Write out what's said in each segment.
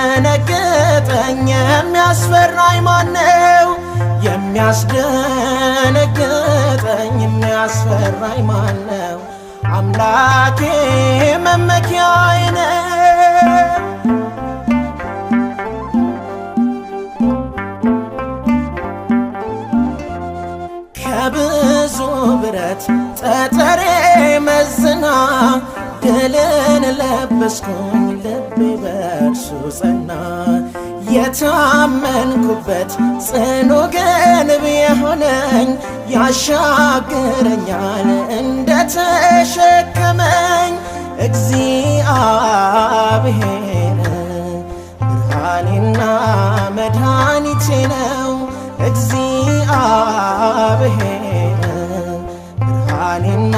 የሚያስደነግጠኝ የሚያስፈራኝ ማነው? የሚያስደነግጠኝ የሚያስፈራኝ ማነው? አምላኬ መመኪያዬ ነው። ከብዙ ብረት ጠጠሬ መዝና ድልን ለበስኩኝ ልቤ በእርሱ ጸና። የታመንኩበት ጽኑ ግንብ የሆነኝ ያሻግረኛል እንደተሸከመኝ። እግዚአብሔር ብርሃኔና መድኃኒቴ ነው። እግዚአብሔር ብርሃኔና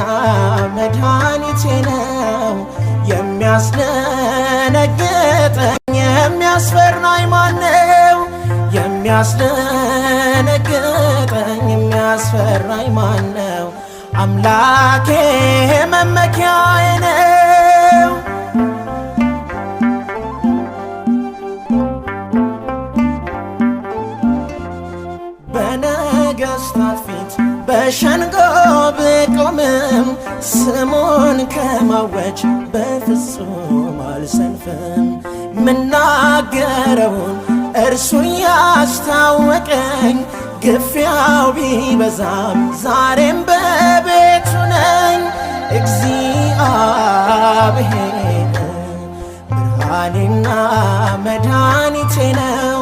መድኃኒቴ ነው። የሚያስደነግጠኝ የሚያስፈራኝ ማነው? የሚያስደነግጠኝ የሚያስፈራኝ ማነው? አምላኬ መመኪያዬ ነው። በነገሥታት ፊት በሸንጎ ብቆምም ስሙን ከማወጅ በፍጹም አልሰንፍም። ምናገረውን እርሱ ያስታወቀኝ ግፊያው ቢበዛም ዛሬም በቤቱ ነኝ። እግዚአብሔር ብርሃኔና መድኃኒቴ ነው።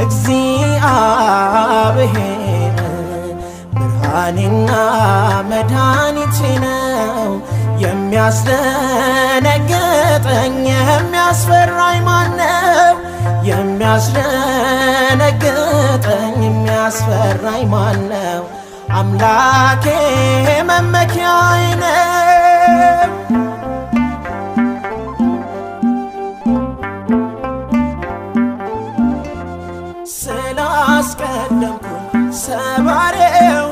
እግዚአብሔር ብርሃኔና መድኃኒቴ ነው። የሚያስደነግጠኝ የሚያስፈራኝ ማነው? የሚያስደነግጠኝ የሚያስፈራኝ ማነው? አምላኬ መመኪያዬ ነው። ስላስቀደምኩ ሰባሬው